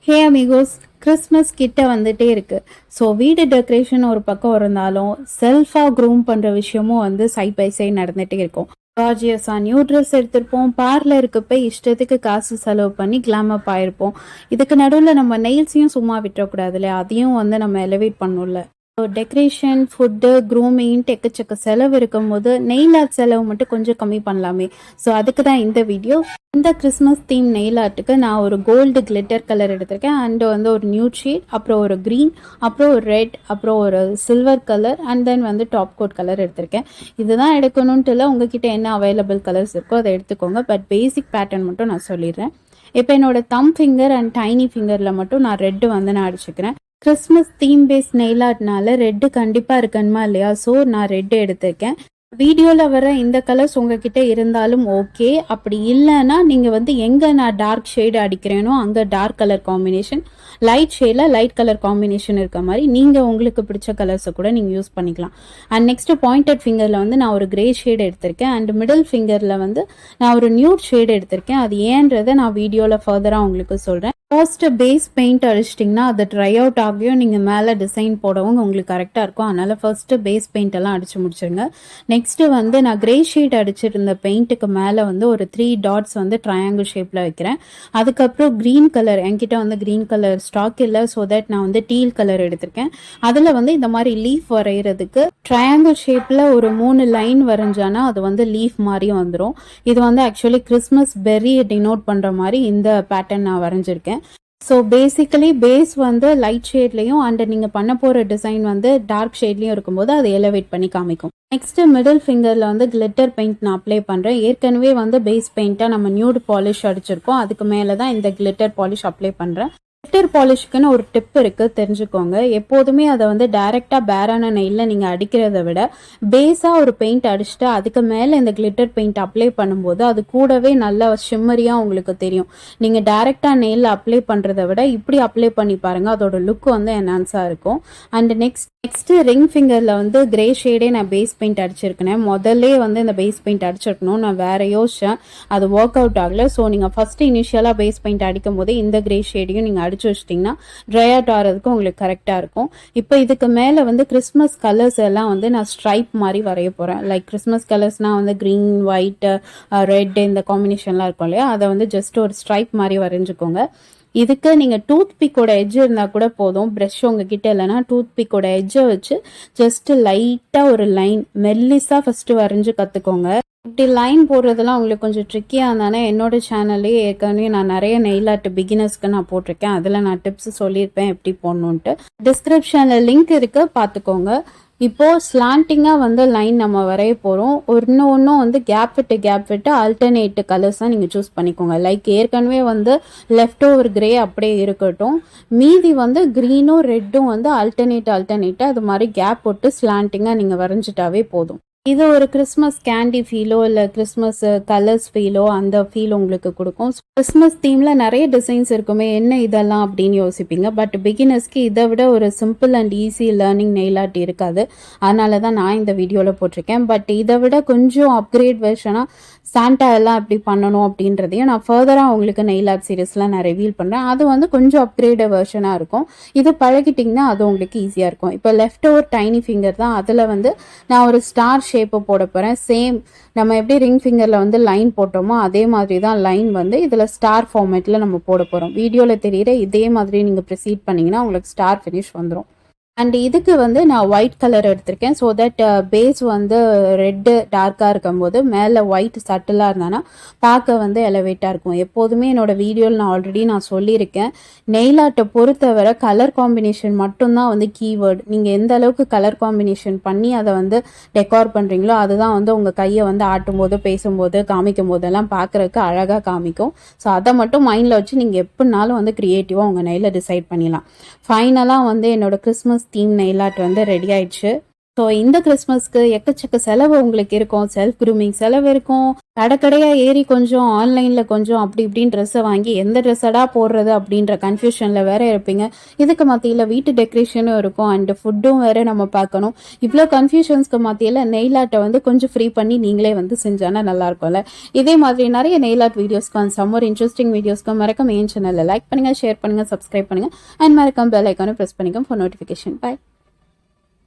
ஹே amigos, Christmas கிட்ட வந்துட்டே இருக்கு. ஸோ வீடு டெக்கரேஷன் ஒரு பக்கம் இருந்தாலும் செல்ஃபாக க்ரூம் பண்ணுற விஷயமும் வந்து சைட் பை சைட் நடந்துகிட்டே இருக்கும். கார்ஜியஸாக நியூ ட்ரெஸ் எடுத்திருப்போம், பார்லருக்கு போய் இஷ்டத்துக்கு காசு செலவு பண்ணி கிளாமப் ஆயிருப்போம். இதுக்கு நடுவில் நம்ம நெயில்ஸையும் சும்மா விட்டுறக்கூடாது இல்லையா, அதையும் வந்து நம்ம எலிவேட் பண்ணணும்ல. டெக்கரேஷன், ஃபுட்டு, க்ரூமிங்ன்ட்டு எக்கச்சக்க செலவு இருக்கும்போது நெயில் ஆர்ட் செலவு மட்டும் கொஞ்சம் கம்மி பண்ணலாமே. ஸோ அதுக்கு தான் இந்த வீடியோ. இந்த கிறிஸ்மஸ் தீம் நெயில் ஆர்ட்டுக்கு நான் ஒரு கோல்டு கிளிட்டர் கலர் எடுத்திருக்கேன். அண்ட் வந்து ஒரு நியூட் ஷேட், அப்புறம் ஒரு க்ரீன், அப்புறம் ஒரு ரெட், அப்புறம் ஒரு சில்வர் கலர், அண்ட் தென் வந்து டாப் கோட் கலர் எடுத்திருக்கேன். இதுதான் எடுக்கணுன்ட்டு இல்லை, உங்ககிட்ட என்ன அவைலபிள் கலர்ஸ் இருக்கோ அதை எடுத்துக்கோங்க. பட் பேசிக் பேட்டர்ன் மட்டும் நான் சொல்லிடுறேன். இப்போ என்னோட தம் ஃபிங்கர் அண்ட் டைனி ஃபிங்கரில் மட்டும் நான் ரெட்டு வந்து நான் அடிச்சுக்கிறேன். கிறிஸ்மஸ் தீம் பேஸ் நெயில் ஆர்ட்னால ரெட்டு கண்டிப்பாக இருக்கணுமா இல்லையா, ஸோ நான் ரெட்டு எடுத்திருக்கேன். வீடியோவில் வர இந்த கலர்ஸ் உங்ககிட்ட இருந்தாலும் ஓகே. அப்படி இல்லைன்னா நீங்கள் வந்து எங்கே நான் டார்க் ஷேடு அடிக்கிறேனோ அங்கே டார்க் கலர் காம்பினேஷன், லைட் ஷேடில் லைட் கலர் காம்பினேஷன் இருக்க மாதிரி நீங்கள் உங்களுக்கு பிடிச்ச கலர்ஸை கூட நீங்கள் யூஸ் பண்ணிக்கலாம். அண்ட் நெக்ஸ்ட் பாயிண்டட் ஃபிங்கரில் வந்து நான் ஒரு கிரே ஷேடு எடுத்திருக்கேன். அண்ட் மிடில் ஃபிங்கரில் வந்து நான் ஒரு நியூட் ஷேடு எடுத்திருக்கேன். அது ஏன்றதை நான் வீடியோவில் ஃபர்தராக உங்களுக்கு சொல்கிறேன். ஃபர்ஸ்ட் பேஸ் பெயிண்ட் அடிச்சிட்டிங்கன்னா அது ட்ரை அவுட் ஆகியும் நீங்கள் மேலே டிசைன் போடவும் உங்களுக்கு கரெக்டாக இருக்கும். அதனால் ஃபர்ஸ்ட்டு பேஸ் பெயிண்ட் எல்லாம் அடித்து முடிச்சிருங்க. நெக்ஸ்ட்டு வந்து நான் கிரே ஷீட் அடிச்சிருந்த பெயிண்ட்டுக்கு மேலே வந்து ஒரு 3 டாட்ஸ் வந்து ட்ரையாங்கிள் ஷேப்பில் வைக்கிறேன். அதுக்கப்புறம் க்ரீன் கலர், என்கிட்ட வந்து க்ரீன் கலர் ஸ்டாக் இல்லை, ஸோ தட் நான் வந்து டீல் கலர் எடுத்திருக்கேன். அதில் வந்து இந்த மாதிரி லீஃப் வரைகிறதுக்கு ட்ரையாங்கிள் ஷேப்பில் ஒரு 3 லைன் வரைஞ்சானா அது வந்து லீஃப் மாதிரியும் வந்துடும். இது வந்து ஆக்சுவலி கிறிஸ்மஸ் பெர்ரியை டினோட் பண்ணுற மாதிரி இந்த பேட்டர்ன் நான் வரைஞ்சிருக்கேன். ஸோ பேசிக்கலி பேஸ் வந்து லைட் ஷேட்லேயும் அண்ட் நீங்கள் பண்ண போகிற டிசைன் வந்து டார்க் ஷேட்லேயும் இருக்கும்போது அதை எலவேட் பண்ணி காமிக்கும். நெக்ஸ்ட்டு மிடில் ஃபிங்கரில் வந்து கிளிட்டர் பெயிண்ட் நான் அப்ளை பண்ணுறேன். ஏற்கனவே வந்து பேஸ் பெயிண்ட்டாக நம்ம நியூட் பாலிஷ் அடிச்சிருக்கோம், அதுக்கு மேலே தான் இந்த கிளிட்டர் பாலிஷ் அப்ளை பண்ணுறேன். கிளிட்டர் பாலிஷ்க்குன்னு ஒரு டிப் இருக்குது, தெரிஞ்சுக்கோங்க. எப்போதுமே அதை வந்து டைரெக்டாக பேரான நெயிலில் நீங்கள் அடிக்கிறத விட பேஸாக ஒரு பெயிண்ட் அடிச்சுட்டு அதுக்கு மேலே இந்த கிளிட்டர் பெயிண்ட் அப்ளை பண்ணும்போது அது கூடவே நல்லா ஷிம்மரியாக உங்களுக்கு தெரியும். நீங்கள் டைரெக்டாக நெயிலில் அப்ளை பண்ணுறத விட இப்படி அப்ளை பண்ணி பாருங்கள், அதோட லுக் வந்து என்ஹான்ஸாக இருக்கும். அண்ட் நெக்ஸ்ட்டு ரிங் ஃபிங்கரில் வந்து கிரே ஷேடே நான் பேஸ் பெயிண்ட் அடிச்சிருக்கேன். முதல்ல வந்து இந்த பேஸ் பெயிண்ட் அடிச்சிருக்கணும், நான் வேறு யோசித்தேன், அது ஒர்க் அவுட் ஆகலை. ஸோ நீங்கள் ஃபஸ்ட்டு இனிஷியலாக பேஸ் பெயிண்ட் அடிக்கும் போது இந்த கிரே ஷேடையும் நீங்கள் அடிச்சு வச்சிட்டிங்கன்னா ட்ரை அவுட் ஆகிறதுக்கு உங்களுக்கு கரெக்டாக இருக்கும். இப்போ இதுக்கு மேலே வந்து கிறிஸ்மஸ் கலர்ஸ் எல்லாம் வந்து நான் ஸ்ட்ரைப் மாதிரி வரைய போகிறேன். லைக் கிறிஸ்மஸ் கலர்ஸ்னால் வந்து க்ரீன், ஒயிட், ரெட் இந்த காம்பினேஷன்லாம் இருக்கும் இல்லையா, அதை வந்து ஜஸ்ட் ஒரு ஸ்ட்ரைப் மாதிரி வரைஞ்சிக்கோங்க. இதுக்கு நீங்கள் டூத் பிக்கோட எட்ஜ் இருந்தால் கூட போதும். ப்ரெஷ் உங்ககிட்ட இல்லைன்னா டூத் பிக்கோட எட்ஜை வச்சு ஜஸ்ட்டு லைட்டாக ஒரு லைன் மெல்லிஸாக ஃபஸ்ட்டு வரைஞ்சி கற்றுக்கோங்க. இப்படி லைன் போடுறதுலாம் உங்களுக்கு கொஞ்சம் ட்ரிக்கியாக இருந்தானே என்னோட சேனல்லே ஏற்கனவே நான் நிறைய நெயில் ஆர்ட் பிகினர்ஸ்க்கு நான் போட்டிருக்கேன். அதில் நான் டிப்ஸ் சொல்லியிருப்பேன் எப்படி போடணுன்ட்டு. டிஸ்கிரிப்ஷனில் லிங்க் இருக்குது, பார்த்துக்கோங்க. இப்போது ஸ்லாண்டிங்காக வந்து லைன் நம்ம வரைய போகிறோம். ஒன்றும் வந்து கேப் விட்டு ஆல்டர்னேட் கலர்ஸ் தான் நீங்கள் சூஸ் பண்ணிக்கோங்க. லைக் ஏற்கனவே வந்து லெஃப்ட் ஓவர் கிரே அப்படியே இருக்கட்டும், மீதி வந்து க்ரீனும் ரெட்டும் வந்து ஆல்டர்னேட்டாக அது மாதிரி கேப் போட்டு ஸ்லாண்டிங்காக நீங்கள் வரைஞ்சிட்டாவே போதும். இது ஒரு கிறிஸ்மஸ் கேண்டி ஃபீலோ இல்லை கிறிஸ்மஸ் கலர்ஸ் ஃபீலோ அந்த ஃபீல் உங்களுக்கு கொடுக்கும். கிறிஸ்மஸ் தீமில் நிறைய டிசைன்ஸ் இருக்குமே, என்ன இதெல்லாம் அப்படின்னு யோசிப்பீங்க. பட் பிகினர்ஸ்க்கு இதை விட ஒரு simple and easy learning nail art இருக்காது. அதனால தான் நான் இந்த வீடியோவில் போட்டிருக்கேன். பட் இதை விட கொஞ்சம் அப்கிரேட் வெர்ஷனாக சாண்டா எல்லாம் எப்படி பண்ணணும் அப்படின்றதையும் நான் ஃபர்தராக உங்களுக்கு நெயில் ஆர்ட் சீரீஸ்லாம் நான் ரிவீல் பண்ணுறேன். அது வந்து கொஞ்சம் அப்கிரேட் வெர்ஷனாக இருக்கும். இது பழகிட்டிங்கன்னா அது உங்களுக்கு ஈஸியாக இருக்கும். இப்போ லெஃப்ட் ஓவர் டைனி ஃபிங்கர் தான், அதில் வந்து நான் ஒரு ஸ்டார் ஷேப்பை போட போகிறேன். சேம் நம்ம எப்படி ரிங் ஃபிங்கரில் வந்து லைன் போட்டோமோ அதே மாதிரி தான் லைன் வந்து இதில் ஸ்டார் ஃபார்மேட்டில் நம்ம போட போகிறோம். வீடியோவில் தெரிகிற இதே மாதிரி நீங்கள் ப்ரொசீட் பண்ணிங்கன்னா உங்களுக்கு ஸ்டார் ஃபினிஷ் வந்துடும். அண்ட் இதுக்கு வந்து நான் ஒயிட் கலர் எடுத்திருக்கேன். ஸோ தட் பேஸ் வந்து ரெட்டு டார்க்காக இருக்கும்போது மேலே ஒயிட் சட்டிலாக இருந்தானா பார்க்க வந்து எலவேட்டாக இருக்கும். எப்போதுமே என்னோட வீடியோவில் நான் சொல்லியிருக்கேன், நெயில் ஆர்ட்டை பொறுத்தவரை கலர் காம்பினேஷன் மட்டும்தான் வந்து கீவேர்டு. நீங்கள் எந்த அளவுக்கு கலர் காம்பினேஷன் பண்ணி அதை வந்து டெக்கார் பண்ணுறீங்களோ அதுதான் வந்து உங்கள் கையை வந்து ஆட்டும்போது, பேசும்போது, காமிக்கும் போதெல்லாம் பார்க்குறதுக்கு அழகாக காமிக்கும். ஸோ அதை மட்டும் மைண்டில் வச்சு நீங்கள் எப்படினாலும் வந்து க்ரியேட்டிவாக உங்கள் நெயிலை டிசைட் பண்ணிடலாம். ஃபைனலாக வந்து என்னோட கிறிஸ்மஸ் தீம் நெயில் ஆர்ட் வந்து ரெடி ஆயிடுச்சு. ஸோ இந்த கிறிஸ்மஸ்க்கு எக்கச்சக்க செலவு உங்களுக்கு இருக்கும். செல்ஃப் க்ரூமிங் செலவு இருக்கும். கடைக்கடையா ஏறி கொஞ்சம் ஆன்லைன்ல கொஞ்சம் அப்படி இப்படின்னு ட்ரெஸ்ஸை வாங்கி எந்த ட்ரெஸ்ஸடா போடுறது அப்படின்ற கன்ஃபியூஷன்ல வேற இருப்பீங்க. இதுக்கு மத்தியில் வீட்டு டெக்கரேஷனும் இருக்கும் அண்ட் ஃபுட்டும் வேற நம்ம பார்க்கணும். இவ்வளோ கன்ஃபியூஷன்ஸ்க்கு மத்தியில் நெயில் ஆர்ட்டை வந்து கொஞ்சம் ஃப்ரீ பண்ணி நீங்களே வந்து செஞ்சானா நல்லா இருக்கும்ல. இதே மாதிரி நிறைய நெயில் ஆர்ட் வீடியோஸ்க்கு அண்ட் சம்மர் இன்ட்ரெஸ்டிங் வீடியோஸ்க்கு மறக்காம என் சேனலில் லைக் பண்ணுங்க, ஷேர் பண்ணுங்க, சப்ஸ்கிரைப் பண்ணுங்க அண்ட் மறக்காம பெல் ஐக்கானை ப்ரெஸ் பண்ணிக்கோங்க ஃபார் நோட்டிஃபிகேஷன். பை.